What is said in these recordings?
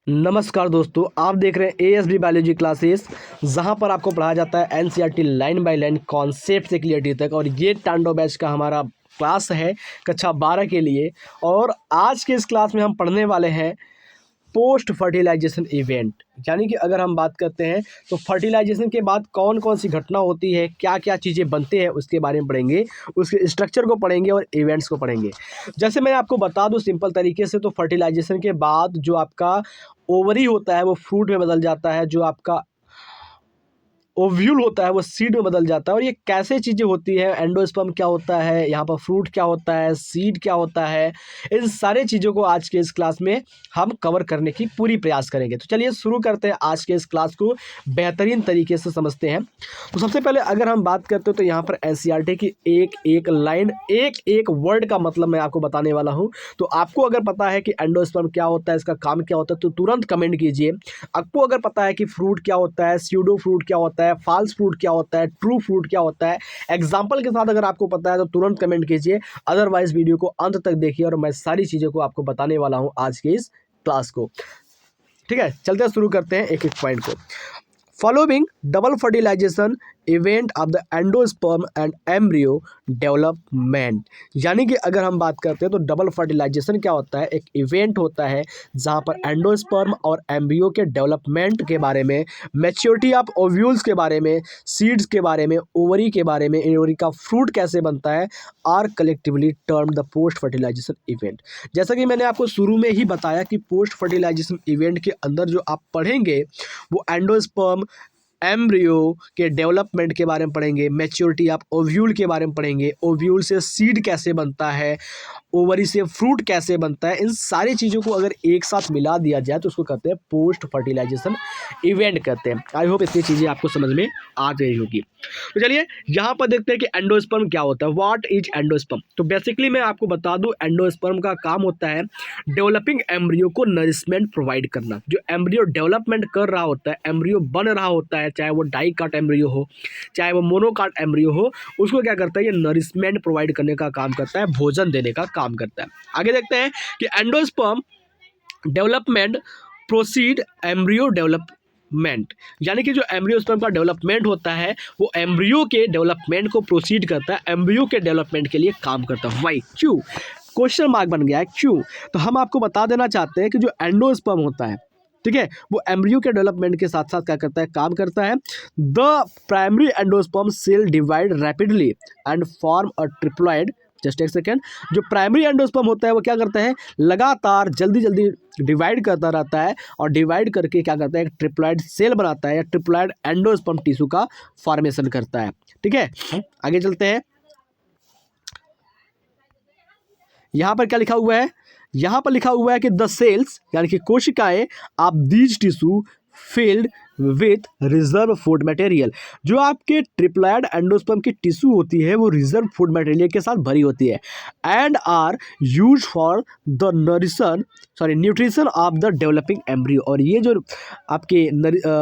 नमस्कार दोस्तों, आप देख रहे हैं एएसबी बायोलॉजी क्लासेस, जहां पर आपको पढ़ाया जाता है NCERT line by line concept से क्लियरिटी तक। और ये तांडव बैच का हमारा क्लास है कक्षा 12 के लिए। और आज के इस क्लास में हम पढ़ने वाले हैं पोस्ट फर्टिलाइजेशन इवेंट। यानी कि अगर हम बात करते हैं तो फर्टिलाइजेशन के बाद कौन कौन सी घटना होती है, क्या क्या चीज़ें बनते हैं, उसके बारे में पढ़ेंगे, उसके स्ट्रक्चर को पढ़ेंगे और इवेंट्स को पढ़ेंगे। जैसे मैं आपको बता दूं सिंपल तरीके से, तो फर्टिलाइजेशन के बाद जो आपका ओवरी होता है वो फ्रूट में बदल जाता है, जो आपका ओव्यूल होता है वो सीड में बदल जाता है। और ये कैसे चीज़ें होती है, एंडोस्पर्म क्या होता है, यहाँ पर फ्रूट क्या होता है, सीड क्या होता है, इन सारे चीज़ों को आज के इस क्लास में हम कवर करने की पूरी प्रयास करेंगे। तो चलिए शुरू करते हैं, आज के इस क्लास को बेहतरीन तरीके से समझते हैं। तो सबसे पहले अगर हम बात करते हो तो यहाँ पर एनसीईआरटी की एक एक लाइन, एक एक वर्ड का मतलब मैं आपको बताने वाला हूँ। तो आपको अगर पता है कि एंडोस्पर्म क्या होता है, इसका काम क्या होता है, तो तुरंत कमेंट कीजिए। आपको अगर पता है कि फ्रूट क्या होता है, स्यूडो फ्रूट क्या होता है, फॉल्स फ्रूट क्या होता है, ट्रू फ्रूट क्या होता है, एग्जाम्पल के साथ अगर आपको पता है तो तुरंत कमेंट कीजिए। अदरवाइज वीडियो को अंत तक देखिए और मैं सारी चीज़ों को आपको बताने वाला हूँ आज के इस क्लास को। ठीक है, चलते शुरू करते हैं एक एक पॉइंट को। Following double fertilization event of the endosperm and embryo development. यानी कि अगर हम बात करते हैं तो डबल फर्टिलाइजेशन क्या होता है, एक इवेंट होता है जहां पर एंडोस्पर्म और एम्ब्रियो के डेवलपमेंट के बारे में, मैच्योरिटी ऑफ ओव्यूल्स के बारे में, सीड्स के बारे में, ओवरी के बारे में, ओवरी का फ्रूट कैसे बनता है, are collectively term the post fertilization event. जैसा कि मैंने आपको शुरू में ही बताया कि पोस्ट फर्टिलाइजेशन इवेंट के अंदर जो आप पढ़ेंगे वो एंडोस्पर्म एम्ब्रियो के डेवलपमेंट के बारे में पढ़ेंगे, मैच्योरिटी ऑफ ओव्यूल के बारे में पढ़ेंगे, ओव्यूल से सीड कैसे बनता है, ओवरी से फ्रूट कैसे बनता है। इन सारी चीज़ों को अगर एक साथ मिला दिया जाए तो उसको कहते हैं पोस्ट फर्टिलाइजेशन इवेंट कहते हैं। आई होप इतनी चीज़ें आपको समझ में आ गई होगी। तो चलिए यहाँ पर देखते हैं कि एंडोस्पर्म क्या होता है, व्हाट इज एंडोस्पर्म। तो बेसिकली मैं आपको बता दूं, एंडोस्पर्म का काम होता है डेवलपिंग एम्ब्रियो को नरिशमेंट प्रोवाइड करना। जो एम्ब्रियो डेवलपमेंट कर रहा होता है, एम्ब्रियो बन रहा होता है, चाहे वो डाइकाट एम्ब्रियो हो चाहे वो मोनोकाट एम्ब्रियो हो, उसको क्या करता है, ये नरिशमेंट प्रोवाइड करने का काम करता है, भोजन देने का काम करता है। आगे देखते हैं कि endosperm development proceed embryo development. यानी कि जो एम्ब्रियोस्पर्म का डेवलपमेंट होता है वो एम्ब्रियो के डेवलपमेंट को प्रोसीड करता है, एम्ब्रियो के डेवलपमेंट के लिए काम करता है। वाई, क्यों, क्वेश्चन मार्क बन गया है, क्यों। तो हम आपको बता देना चाहते हैं कि जो एंडोस्पर्म होता है, ठीक है, वो एम्ब्रियो के डेवलपमेंट के साथ साथ क्या करता है, काम करता है। The primary endosperm cell divide rapidly and form a triploid. Just एक सेकेंड। जो प्राइमरी एंडोस्पर्म होता है वो क्या करता है, लगातार जल्दी जल्दी डिवाइड करता रहता है और डिवाइड करके क्या करता है, एक ट्रिप्लॉइड सेल बनाता है या ट्रिप्लॉइड एंडोस्पर्म टिश्यू का फॉर्मेशन करता है। ठीक है, आगे चलते हैं। यहाँ पर क्या लिखा हुआ है, यहाँ पर लिखा हुआ है कि द सेल्स यानी कि कोशिकाएं of these tissue filled with reserve food material. जो आपके ट्रिप्लॉइड एंडोस्पर्म की टिश्यू होती है वो रिजर्व फूड मटेरियल के साथ भरी होती है and are use for the nutrition of the developing embryo. और ये जो आपके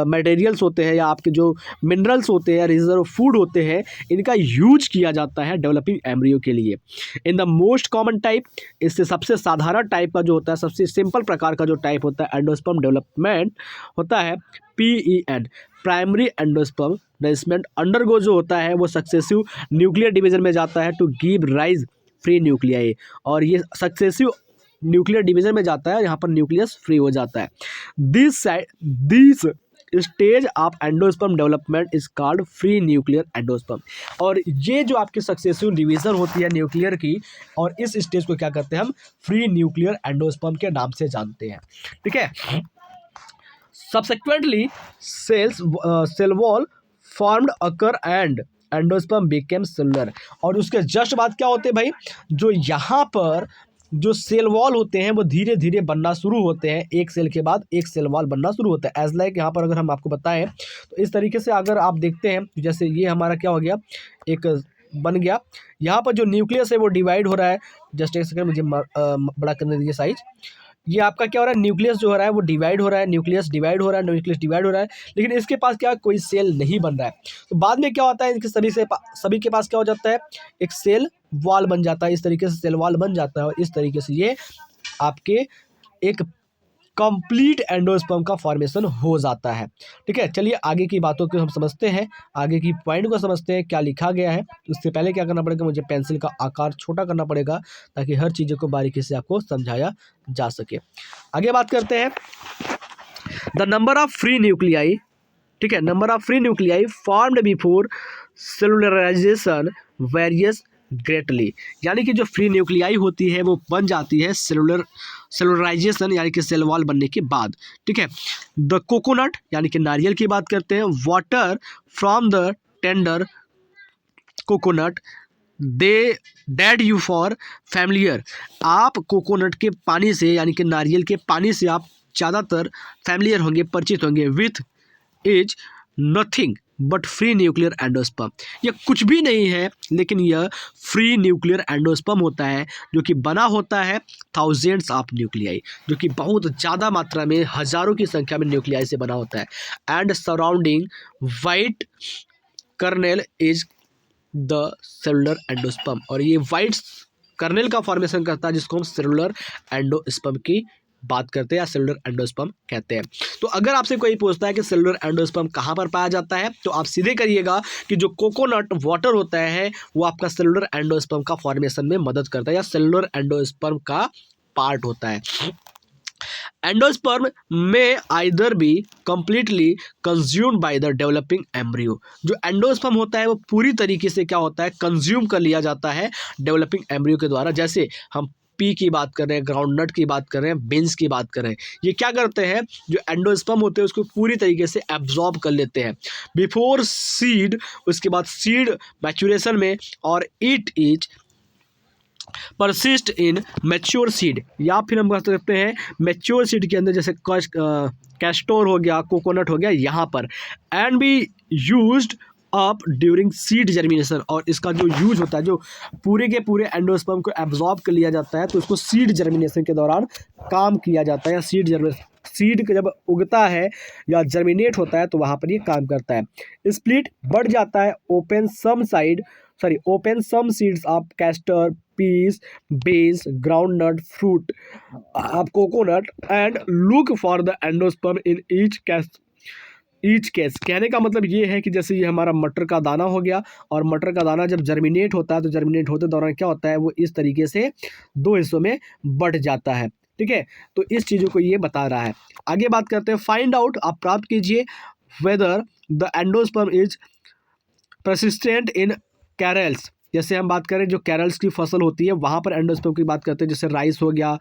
मटेरियल्स होते हैं या आपके जो मिनरल्स होते हैं, रिजर्व फूड होते हैं, इनका यूज किया जाता है डेवलपिंग एम्ब्रियो के लिए। In the most common type, इससे सबसे साधारण टाइप का जो होता है, सबसे सिंपल प्रकार का जो टाइप होता है एंडोस्पर्म डेवलपमेंट होता है, PEN, primary endosperm development undergo जो होता है वो सक्सेसिव न्यूक्लियर डिवीजन में जाता है to give rise free nuclei. और ये सक्सेसिव न्यूक्लियर डिवीजन में जाता है, यहाँ पर न्यूक्लियस फ्री हो जाता है। This stage of endosperm development is called free nuclear endosperm. और ये जो आपकी सक्सेसिव डिवीजन होती है न्यूक्लियर की, और इस स्टेज को क्या करते हैं हम, फ्री न्यूक्लियर एंडोस्पर्म के नाम से जानते हैं। ठीक है, subsequently cell wall formed occur and endosperm became cellular। और उसके जस्ट बाद क्या होते हैं भाई, जो यहाँ पर जो सेल वॉल होते हैं वो धीरे धीरे बनना शुरू होते हैं, एक सेल के बाद एक सेल वॉल बनना शुरू होता है। एज लाइक यहाँ पर अगर हम आपको बताएं तो इस तरीके से अगर आप देखते हैं, जैसे ये हमारा क्या हो गया, एक बन गया, यहाँ पर जो न्यूक्लियस है वो डिवाइड हो रहा है। जस्ट एक सेकेंड, मुझे बड़ा करने दीजिए साइज। ये आपका क्या हो रहा है, न्यूक्लियस जो हो रहा है वो डिवाइड हो रहा है, न्यूक्लियस डिवाइड हो रहा है, न्यूक्लियस डिवाइड हो रहा है, लेकिन इसके पास क्या कोई सेल नहीं बन रहा है। तो बाद में क्या होता है, इनके सभी के पास क्या हो जाता है, एक सेल वॉल बन जाता है। इस तरीके से सेल वॉल बन जाता है और इस तरीके से ये आपके एक कंप्लीट एंडोस्पर्म का फॉर्मेशन हो जाता है। ठीक है, चलिए आगे की बातों को हम समझते हैं, आगे की पॉइंट को समझते हैं क्या लिखा गया है। उससे पहले क्या करना पड़ेगा, मुझे पेंसिल का आकार छोटा करना पड़ेगा ताकि हर चीज़ों को बारीकी से आपको समझाया जा सके। आगे बात करते हैं, the number of free nuclei, ठीक है, number of free nuclei formed before cellularisation varies greatly, यानी कि जो फ्री न्यूक्लियाई होती है वो बन जाती है सेलुलराइजेशन यानी कि सेल वॉल बनने के बाद। ठीक है, द कोकोनट यानी कि नारियल की बात करते हैं, water from the tender coconut they did you for familiar, आप कोकोनट के पानी से यानी कि नारियल के पानी से आप ज़्यादातर फैमिलियर होंगे, परिचित होंगे। With is nothing but free nuclear endosperm, यह कुछ भी नहीं है लेकिन यह फ्री न्यूक्लियर एंडोस्पर्म होता है जो कि बना होता है थाउजेंड्स ऑफ न्यूक्लियाई, जो कि बहुत ज़्यादा मात्रा में हज़ारों की संख्या में न्यूक्लियाई से बना होता है। And surrounding white kernel is the cellular endosperm, और ये वाइट कर्नेल का फॉर्मेशन करता है जिसको हम सेलुलर एंडोस्पर्म की बात करते हैं या सेलुलर एंडोस्पर्म कहते हैं। तो अगर आपसे कोई पूछता है कि सेलुलर एंडोस्पर्म कहाँ पर पाया जाता है, तो आप सीधे करिएगा कि जो कोकोनट वाटर होता है वो आपका सेलुलर एंडोस्पर्म का फॉर्मेशन में मदद करता है या सेलुलर एंडोस्पर्म का पार्ट होता है। एंडोस्पर्म में either be completely consumed by the developing embryo, जो एंडोस्पर्म होता है वो पूरी तरीके से क्या होता है, कंज्यूम कर लिया जाता है डेवलपिंग एम्ब्रियो के द्वारा। जैसे हम पी की बात कर रहे हैं, ग्राउंडनट की बात कर रहे हैं, बीन्स की बात कर रहे हैं, ये क्या करते हैं, जो एंडोस्पर्म होते हैं उसको पूरी तरीके से एब्जॉर्ब कर लेते हैं बिफोर सीड, उसके बाद सीड मैच्योरेशन में, और it is persist in mature seed, या फिर हम कह सकते हैं मैच्योर सीड के अंदर, जैसे कैस्टोर हो गया, कोकोनट हो गया यहाँ पर, and be used up during seed germination, और इसका जो यूज होता है, जो पूरे के पूरे एंडोस्पर्म को एब्जॉर्ब कर लिया जाता है, तो उसको सीड जर्मिनेशन के दौरान काम किया जाता है, या सीड जब उगता है या जर्मिनेट होता है तो वहाँ पर ये काम करता है। स्प्लिट बढ़ जाता है, open some seeds of castor, peas, beans, groundnut, fruit of coconut and look for the endosperm in each case. कहने का मतलब ये है कि जैसे ये हमारा मटर का दाना हो गया, और मटर का दाना जब जर्मिनेट होता है तो जर्मिनेट होते दौरान क्या होता है, वो इस तरीके से दो हिस्सों में बढ़ जाता है। ठीक है, तो इस चीज़ों को ये बता रहा है। आगे बात करते हैं, फाइंड आउट, आप प्राप्त कीजिए whether the endosperm is persistent in carols, जैसे हम बात करें जो कैरल्स की फसल होती है वहाँ पर एंडोस्पर्म की बात करते हैं, जैसे राइस हो गया,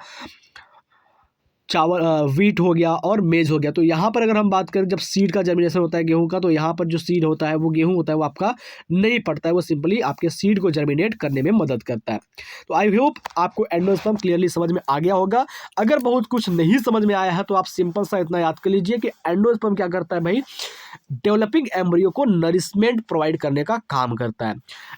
चावल, वीट हो गया और मेज हो गया। तो यहाँ पर अगर हम बात करें जब सीड का जर्मिनेशन होता है गेहूं का, तो यहाँ पर जो सीड होता है वो गेहूं होता है वो आपका नहीं पड़ता है, वो सिंपली आपके सीड को जर्मिनेट करने में मदद करता है। तो आई होप आपको एंडोस्पर्म क्लियरली समझ में आ गया होगा। अगर बहुत कुछ नहीं समझ में आया है तो आप सिंपल सा इतना याद कर लीजिए कि एंडोस्पर्म क्या करता है भाई, डेवलपिंग एम्ब्रियो को नरिशमेंट प्रोवाइड करने का काम करता है।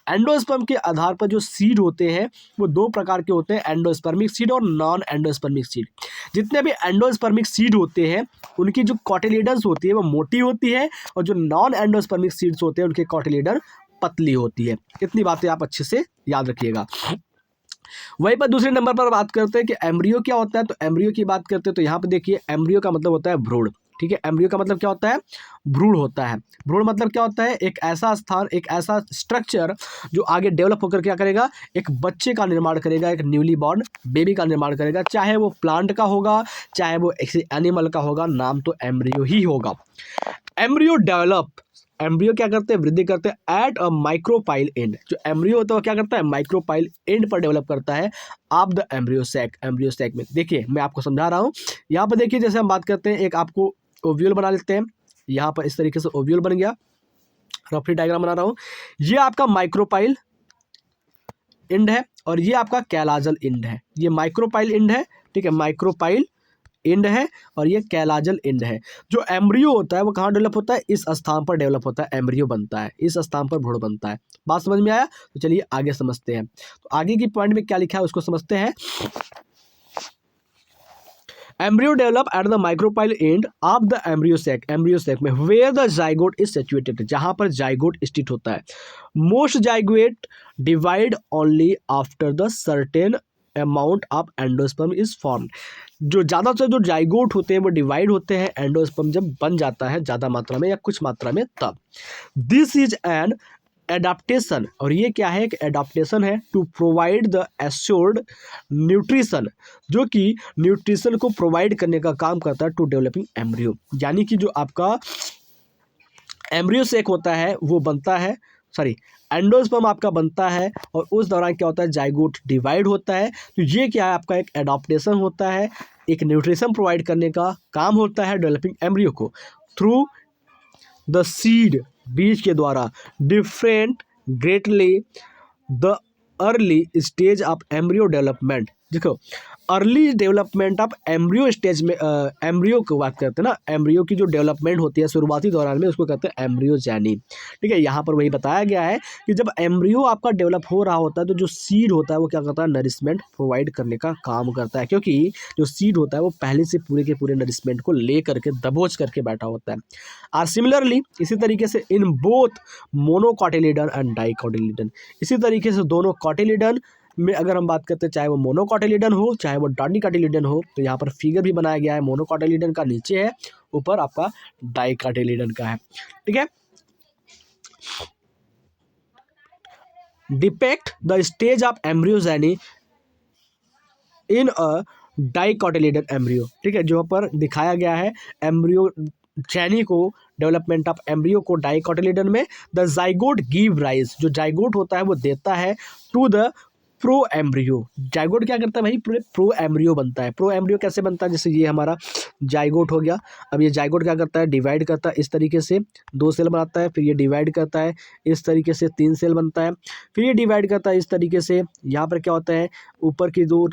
एंडोस्पर्म के आधार पर जो सीड होते हैं वो दो प्रकार के होते हैं, एंडोस्पर्मिक सीड और नॉन एंडोस्पर्मिक सीड। जितने भी एंडोस्पर्मिक सीड होते हैं उनकी जो कॉटिलिडन्स होती है वो मोटी होती है, और जो नॉन एंडोस्पर्मिक सीड्स होते हैं उनके कॉटिलिडन पतली होती है। इतनी बातें आप अच्छे से याद रखिएगा। वहीं पर दूसरे नंबर पर बात करते हैं कि एम्ब्रियो क्या होता है। तो एम्ब्रियो की बात करते हैं तो यहाँ पर देखिए, एम्ब्रियो का मतलब होता है भ्रूण। ठीक है, एम्ब्रियो का मतलब क्या होता है, भ्रूण होता है। भ्रूण मतलब क्या होता है, एक ऐसा स्थान, एक ऐसा स्ट्रक्चर जो आगे डेवलप होकर क्या करेगा, एक बच्चे का निर्माण करेगा, एक न्यूली बॉर्न बेबी का निर्माण करेगा, चाहे वो प्लांट का होगा चाहे वो किसी एनिमल का होगा, नाम तो एम्ब्रियो ही होगा। एम्ब्रियो डेवलप, एम्ब्रियो क्या करते हैं, वृद्धि करते हैं एट अ माइक्रोपाइल एंड। जो एम्ब्रियो होता है वो क्या करता है, माइक्रोपाइल एंड पर डेवलप करता है आप द एम्ब्रियो सैक में। देखिए मैं आपको समझा रहा हूँ, यहाँ पर देखिए जैसे हम बात करते हैं, एक आपको ओव्यूल बना लेते हैं, यहाँ पर इस तरीके से ओव्यूल बन गया, रफली डायग्राम बना रहा हूँ। ये आपका माइक्रोपाइल एंड है और ये आपका कैलाजल एंड है। ये माइक्रोपाइल एंड है, ठीक है, माइक्रोपाइल एंड है और ये कैलाजल एंड है। जो एम्ब्रियो होता है वो कहाँ डेवलप होता है, इस स्थान पर डेवलप होता है, एम्ब्रियो बनता है, इस स्थान पर भ्रूण बनता है। बात समझ में आया? तो चलिए आगे समझते हैं। तो आगे की पॉइंट में क्या लिखा है उसको समझते हैं। Embryo develop at the micropyle end of the embryo sac में where the zygote is situated, जहां पर जाइगोट स्थित होता है। Most zygote divide only after the certain amount of endosperm is formed. जो ज़्यादा से जो जाइगोट होते हैं वो डिवाइड होते हैं एंडोस्पर्म जब बन जाता है ज़्यादा मात्रा में या कुछ मात्रा में तब। दिस इज एन एडाप्टेशन, और ये क्या है, एक एडाप्टेशन है to provide the assured nutrition, जो कि न्यूट्रिशन को प्रोवाइड करने का काम करता है टू डेवलपिंग एम्ब्रियो। यानी कि जो आपका एम्ब्रियो सेक होता है वो बनता है, सॉरी एंडोस्पर्म आपका बनता है, और उस दौरान क्या होता है, जाइगोट डिवाइड होता है। तो ये क्या है, आपका एक एडाप्टेशन होता है, एक न्यूट्रिशन प्रोवाइड करने का काम होता है डेवलपिंग एम्ब्रियो को थ्रू द सीड, बीज के द्वारा। Different greatly the early stage of embryo development. देखो early development of embryo stage में एम्ब्रियो की बात करते हैं ना, एम्ब्रियो की जो डेवलपमेंट होती है शुरुआती दौरान में उसको कहते हैं एम्ब्रियोजेनी। ठीक है, यहाँ पर वही बताया गया है कि जब एम्ब्रियो आपका डेवलप हो रहा होता है तो जो सीड होता है वो क्या करता है, नरिशमेंट प्रोवाइड करने का काम करता है, क्योंकि जो सीड होता है वो पहले से पूरे के पूरे नरिशमेंट को ले करके दबोच करके बैठा होता है। और सिमिलरली इसी तरीके से इन बोथ मोनोकॉटिलिडन एंड डाइकॉटिलिडन, इसी तरीके से दोनों कॉटिलिडन में अगर हम बात करते हैं, चाहे वो मोनोकॉटिलिडन हो चाहे वो डाइकॉटिलिडन हो, तो यहाँ पर फिगर भी बनाया गया है, मोनोकॉटिलिडन का नीचे है, ऊपर आपका डाइकॉटिलिडन का है। ठीक है, depict the stage of embryogeny in a dicotyledon embryo. ठीक है, जो पर दिखाया गया है एम्ब्रियोजेनी को, डेवलपमेंट ऑफ एम्ब्रियो को डाइकॉटिलिडन में। द जाइगोट गिव राइज, जो जाइगोट होता है वो देता है to the pro embryo. Zygote क्या करता है भाई, प्रो एम्ब्रियो बनता है। प्रो एम्ब्रियो कैसे बनता है, जैसे ये हमारा जाइगोट हो गया, अब ये जाइगोट क्या करता है, डिवाइड करता है इस तरीके से, 2 सेल बनाता है, फिर ये डिवाइड करता है इस तरीके से, 3 सेल बनता है, फिर ये डिवाइड करता है इस तरीके से। यहाँ पर क्या होता है, ऊपर की 2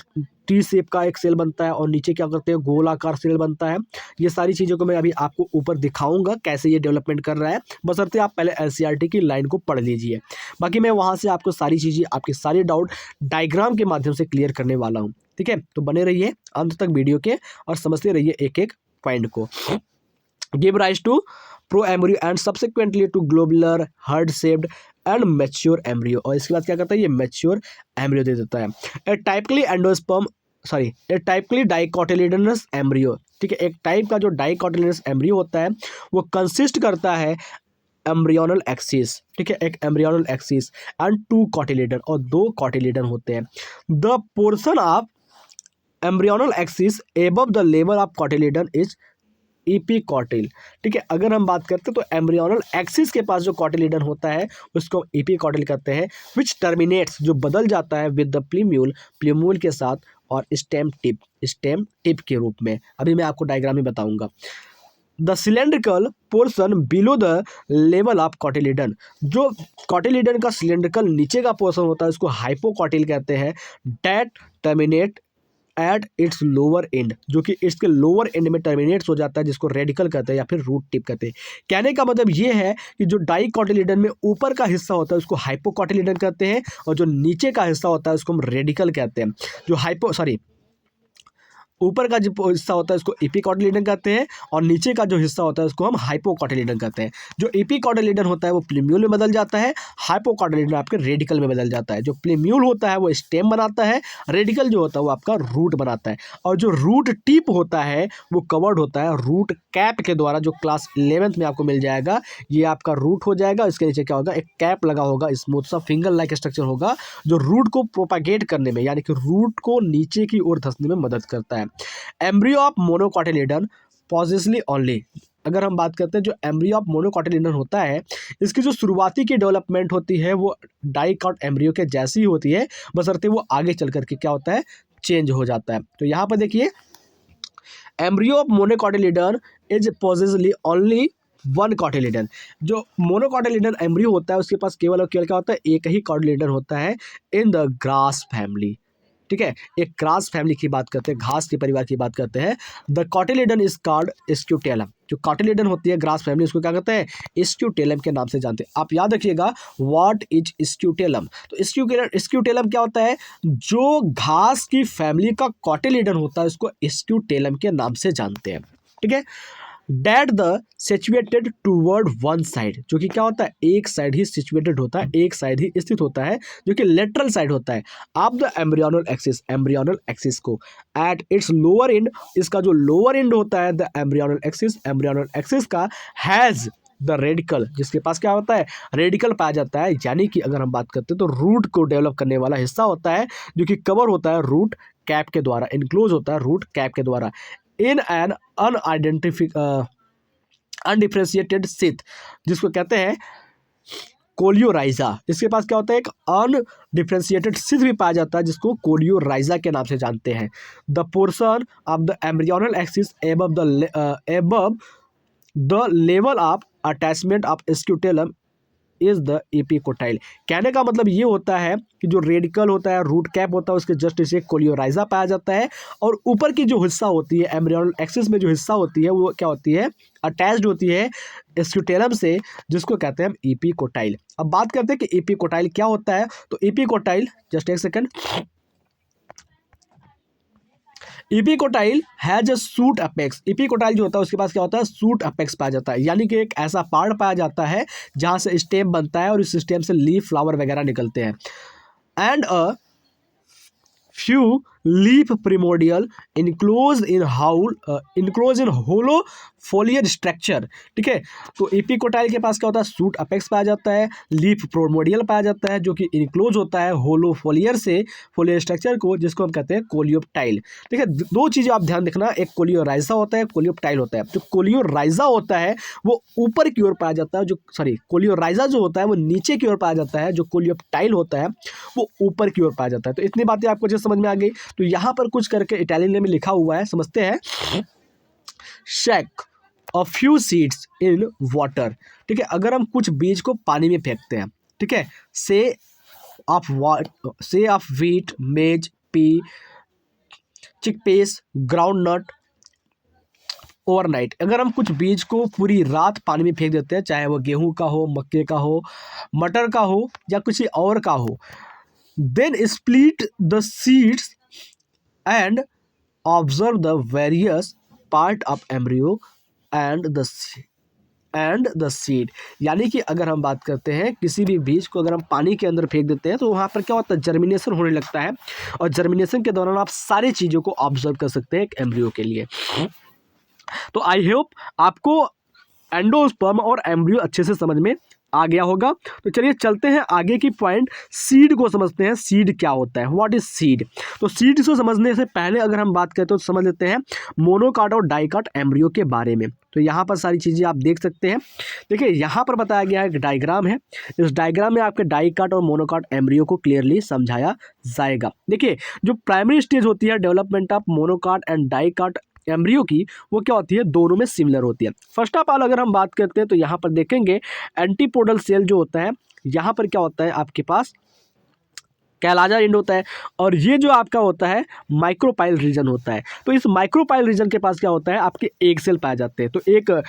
टी शेप का एक सेल बनता है और नीचे क्या करते हैं, गोलाकार सेल बनता है। ये सारी चीज़ों को मैं अभी आपको ऊपर दिखाऊंगा कैसे ये डेवलपमेंट कर रहा है, बशर्ते आप पहले एनसीईआरटी की लाइन को पढ़ लीजिए। बाकी मैं वहाँ से आपको सारी चीज़ें, आपके सारे डाउट डायग्राम के माध्यम से क्लियर करने वाला हूँ। ठीक है, तो बने रहिए अंत तक वीडियो के और समझते रहिए एक एक पॉइंट को। Give rise to pro embryo and subsequently to globular heart shaped and mature embryo, और इसके बाद क्या करता है, ये मैच्योर एम्ब्रियो दे देता है। ए टाइपली एंडोस्पर्म सॉरी ए टाइपली डाइकॉटिलिडनस एम्ब्रियो। ठीक है, एक टाइप का जो डाइकॉटिलिडनस एम्ब्रियो होता है वो कंसिस्ट करता है एम्ब्रियोनल एक्सिस। ठीक है, एक एम्ब्रियोनल एक्सिस एंड 2 कॉटिलिडन, और 2 कॉटिलिडन होते हैं। The portion of embryonal axis above the level of cotyledon is epicotyl. ठीक है, अगर हम बात करते हैं तो एम्ब्रियोनल एक्सिस के पास जो कॉटिलिडन होता है उसको इपीकॉटिल कहते हैं, विच टर्मिनेट्स, जो बदल जाता है विद द प्लीम्यूल, प्लीम्यूल के साथ, और स्टेम टिप के रूप में। अभी मैं आपको डायग्राम में बताऊंगा। The cylindrical portion below the level of cotyledon, जो कॉटिलिडन का सिलेंड्रिकल नीचे का पोर्शन होता है उसको हाइपोकॉटिल कहते हैं। That terminate at its lower and, जो कि इसके लोअर एंड में टर्मिनेट्स हो जाता है, जिसको रेडिकल कहते हैं या फिर रूट टिप कहते हैं। कहने का मतलब ये है कि जो डाइकॉटिलिडन में ऊपर का हिस्सा होता है उसको हाइपोकॉटिलिडन कहते हैं, और जो नीचे का हिस्सा होता है उसको हम रेडिकल कहते हैं। जो ऊपर का जो हिस्सा होता है उसको इपीकॉटिलिडन कहते हैं, और नीचे का जो हिस्सा होता है उसको हम हाइपोकॉटिलिडन कहते हैं। जो इपीकॉटिलिडन होता है वो प्लीम्यूल में बदल जाता है, हाइपोकॉटिलिडन आपके रेडिकल में बदल जाता है। जो प्लीम्यूल होता है वो स्टेम बनाता है, रेडिकल जो होता है वो आपका रूट बनाता है, और जो रूट टिप होता है वो कवर्ड होता है रूट कैप के द्वारा, जो क्लास 11th में आपको मिल जाएगा। ये आपका रूट हो जाएगा, इसके नीचे क्या होगा, एक कैप लगा होगा, स्मूथ सा फिंगर लाइक स्ट्रक्चर होगा, जो रूट को प्रोपागेट करने में, यानी कि रूट को नीचे की ओर धंसने में मदद करता है। एम्ब्रियो ऑफ मोनोकॉटिलिडन पॉजिसली ओनली, अगर हम बात करते हैं जो एम्ब्रियो ऑफ मोनोकॉटिलिडन होता है इसकी जो शुरुआती की डेवलपमेंट होती है वो डाइकॉट एम्ब्रियो के जैसी ही होती है, बशर्ते वो आगे चल करके क्या होता है, चेंज हो जाता है। तो यहाँ पर देखिए embryo of monocotyledon is possesses only 1 cotyledon. जो मोनोकॉटिलिडन एम्ब्रियो होता है उसके पास केवल और केवल क्या होता है, एक ही कॉटिलिडन होता है इन द ग्रास फैमिली। ठीक है, एक ग्रास फैमिली की बात करते हैं, घास के परिवार की बात करते हैं। The cotyledon is called scutellum. जो कॉटिलिडन होती है ग्रास फैमिली उसको क्या कहते हैं, स्क्यूटेलम के नाम से जानते हैं। आप याद रखिएगा व्हाट इज स्क्यूटेलम। तो स्क्यूटेलम क्या होता है, जो घास की फैमिली का कॉटिलिडन होता है उसको स्क्यूटेलम के नाम से जानते हैं। ठीक है, that the situated toward one side, जो कि क्या होता है, एक साइड ही सिचुएटेड होता है, एक साइड ही स्थित होता है, जो कि लेटरल साइड होता है ऑफ द एम्ब्रियोनल एक्सिस को एट इट्स लोअर एंड, इसका जो लोअर एंड होता है द एम्ब्रियोनल एक्सिस का हैज़ द रेडिकल, जिसके पास क्या होता है, रेडिकल पाया जाता है। यानी कि अगर हम बात करते हैं तो रूट को डेवलप करने वाला हिस्सा होता है जो कि कवर होता है रूट कैप के द्वारा, इनक्लोज होता है रूट कैप के द्वारा इन एन अनडिफरेंशिएटेड सिथ, जिसको कहते हैं कोलियोराइजा। इसके पास क्या होता है, एक अनडिफरेंशिएटेड सिथ भी पाया जाता है जिसको कोलियोराइजा के नाम से जानते हैं। The portion of the embryonal axis above the level of attachment of scutellum is the epicotyl. कहने का मतलब ये होता है कि जो रेडिकल होता है, रूट कैप होता है, उसके जस्ट इसे कोलियोराइजा पाया जाता है, और ऊपर की जो हिस्सा होती है एम्ब्रियोनल एक्सिस में, जो हिस्सा होती है वो क्या होती है, अटैच्ड होती है स्क्यूटेलम से, जिसको कहते हैं एपिकोटाइल। अब बात करते हैं कि एपिकोटाइल क्या होता है। तो एपिकोटाइल, जस्ट एक second, epicotyl has a suit apex. Epicotyl जो होता है उसके पास क्या होता है, सूट अपेक्स पाया जाता है, यानी कि एक ऐसा पार्ट पाया जाता है जहां से स्टेम बनता है और इस स्टेम से लीफ, फ्लावर वगैरह निकलते हैं। And a few leaf primordial enclose in hollow foliar structure. ठीक है, तो एपिकोटाइल के पास क्या होता है, सूट अपेक्स पाया जाता है, लीफ प्रिमोडियल पाया जाता है जो कि इनक्लोज होता है होलो फोलियर से, फोलियर स्ट्रक्चर को, जिसको हम कहते हैं कोलियोप्टाइल। ठीक है, दो चीज़ें आप ध्यान रखना, एक कोलियोराइजा होता है, कोलियोप्टाइल होता है। जो कोलियोराइजा होता है वो ऊपर की ओर पाया जाता है, कोलियोराइजा जो होता है वो नीचे की ओर पाया जाता है, जो कोलियोप्टाइल होता है वो ऊपर की ओर पाया जाता है। तो इतनी बातें आपको जैसे समझ में आ गई। तो यहाँ पर कुछ करके इटालियन में लिखा हुआ है, समझते हैं। Shake a few seeds in water. ठीक है, अगर हम कुछ बीज को पानी में फेंकते हैं, ठीक है, से of wheat, maize, pea, chickpeas, ground nut overnight. अगर हम कुछ बीज को पूरी रात पानी में फेंक देते हैं, चाहे वो गेहूं का हो, मक्के का हो, मटर का हो या कुछ और का हो, then split the seeds and observe the various part of embryo and the seed। यानी कि अगर हम बात करते हैं किसी भी बीज को अगर हम पानी के अंदर फेंक देते हैं तो वहाँ पर क्या होता है, जर्मिनेशन होने लगता है, और जर्मिनेशन के दौरान आप सारी चीज़ों को ऑब्जर्व कर सकते हैं एक एम्ब्रियो के लिए। तो आई होप आपको एंडोस्पर्म और एम्ब्रियो अच्छे से समझ में आ गया होगा। तो चलिए चलते हैं आगे की पॉइंट, सीड को समझते हैं। सीड क्या होता है, व्हाट इज सीड। तो सीड को समझने से पहले अगर हम बात करें तो समझ लेते हैं मोनोकाट और डाइकाट एम्ब्रियो के बारे में। तो यहाँ पर सारी चीज़ें आप देख सकते हैं। देखिए यहाँ पर बताया गया है, एक डायग्राम है, इस डायग्राम में आपके डाइकाट और मोनोकाट एम्ब्रियो को क्लियरली समझाया जाएगा। देखिए जो प्राइमरी स्टेज होती है development of monocot and dicot embryo की, वो क्या होती है, दोनों में सिमिलर होती है। फर्स्ट ऑफ ऑल अगर हम बात करते हैं तो यहाँ पर देखेंगे एंटीपोडल सेल जो होता है, यहाँ पर क्या होता है आपके पास कैलाजा एंड होता है, और ये जो आपका होता है माइक्रोपाइल रीजन होता है। तो इस माइक्रोपाइल रीजन के पास क्या होता है, आपके एग सेल पाए जाते हैं। तो एक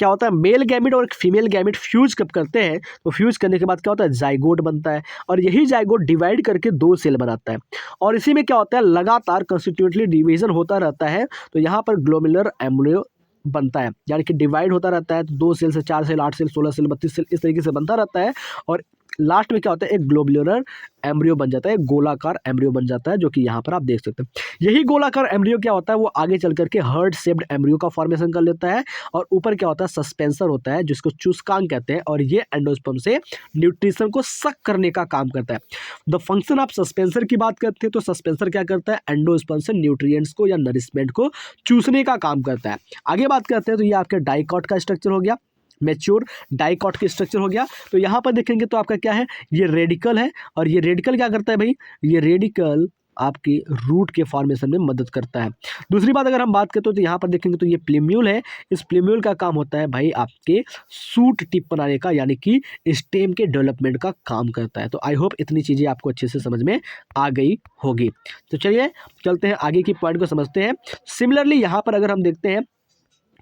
क्या होता है, मेल गैमिट और एक फीमेल गैमिट फ्यूज कब करते हैं, तो फ्यूज करने के बाद क्या होता है, जाइगोट बनता है, और यही जाइगोट डिवाइड करके 2 सेल बनाता है, और इसी में क्या होता है, लगातार कंस्टिट्यूटिवली डिवीजन होता रहता है। तो यहाँ पर ग्लोमेरुलर एम्ब्रियो बनता है, यानी कि डिवाइड होता रहता है, तो 2 सेल से 4 सेल, 8 सेल, 16 सेल, 32 सेल, इस तरीके से बनता रहता है, और लास्ट में क्या होता है, एक ग्लोबुलर एम्ब्रियो बन जाता है, एक गोलाकार एम्ब्रियो बन जाता है, जो कि यहाँ पर आप देख सकते हैं। यही गोलाकार एम्ब्रियो क्या होता है, वो आगे चल करके हर्ड शेप्ड एम्ब्रियो का फॉर्मेशन कर लेता है, और ऊपर क्या होता है, सस्पेंसर होता है जिसको चूस्कांग कहते हैं, और ये एंडोस्पर्म से न्यूट्रिशन को सक करने का काम करता है। द फंक्शन ऑफ सस्पेंसर की बात करते हैं तो सस्पेंसर क्या करता है, एंडोस्पर्म से न्यूट्रिएंट्स को या नरिशमेंट को चूसने का काम करता है। आगे बात करते हैं तो ये आपके डाइकॉट का स्ट्रक्चर हो गया, मैच्योर डाइकॉट की स्ट्रक्चर हो गया। तो यहाँ पर देखेंगे तो आपका क्या है, ये रेडिकल है, और ये रेडिकल क्या करता है भाई, ये रेडिकल आपकी रूट के फॉर्मेशन में मदद करता है। दूसरी बात अगर हम बात करते हो तो यहाँ पर देखेंगे तो ये प्लीम्यूल है, इस प्लीम्यूल का काम होता है भाई आपके सूट टिप बनाने का, यानी कि स्टेम के डेवलपमेंट का काम करता है। तो आई होप इतनी चीज़ें आपको अच्छे से समझ में आ गई होगी। तो चलिए चलते हैं आगे की पॉइंट को समझते हैं। सिमिलरली यहाँ पर अगर हम देखते हैं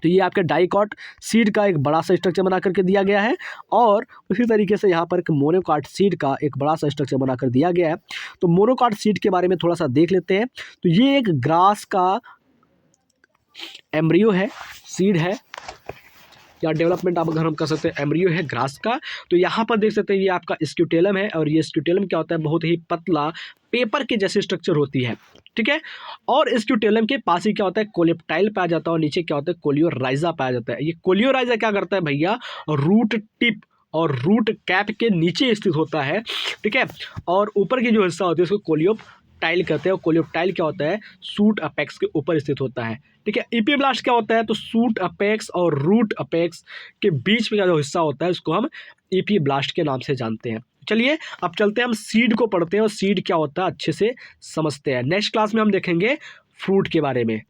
तो ये आपके डाइकॉट सीड का एक बड़ा सा स्ट्रक्चर बना करके दिया गया है, और उसी तरीके से यहाँ पर एक मोनोकाट सीड का एक बड़ा सा स्ट्रक्चर बना कर दिया गया है। तो मोनोकाट सीड के बारे में थोड़ा सा देख लेते हैं। तो ये एक ग्रास का एम्ब्रियो है, सीड है, या डेवलपमेंट आप अगर हम कर सकते हैं एम्ब्रियो है ग्रास का। तो यहाँ पर देख सकते हैं ये आपका स्क्यूटेलम है, और ये स्क्यूटेलम क्या होता है, बहुत ही पतला पेपर के जैसे स्ट्रक्चर होती है, ठीक है। और स्क्यूटेलम के पास ही क्या होता है, कोलेप्टाइल पाया जाता है, और नीचे क्या होता है, कोलियोराइजा पाया जाता है। ये कोलियोराइजा क्या करता है भैया, रूट टिप और रूट कैप के नीचे स्थित होता है, ठीक है। और ऊपर की जो हिस्सा होती है उसको कोलियोप्टाइल कहते हैं, और कोलियोप्टाइल क्या होता है, सूट अपेक्स के ऊपर स्थित होता है, ठीक है। इपीब्लास्ट क्या होता है, तो सूट अपेक्स और रूट अपेक्स के बीच में का जो हिस्सा होता है उसको हम इपीब्लास्ट के नाम से जानते हैं। चलिए अब चलते हैं, हम सीड को पढ़ते हैं और सीड क्या होता है अच्छे से समझते हैं। नेक्स्ट क्लास में हम देखेंगे फ्रूट के बारे में।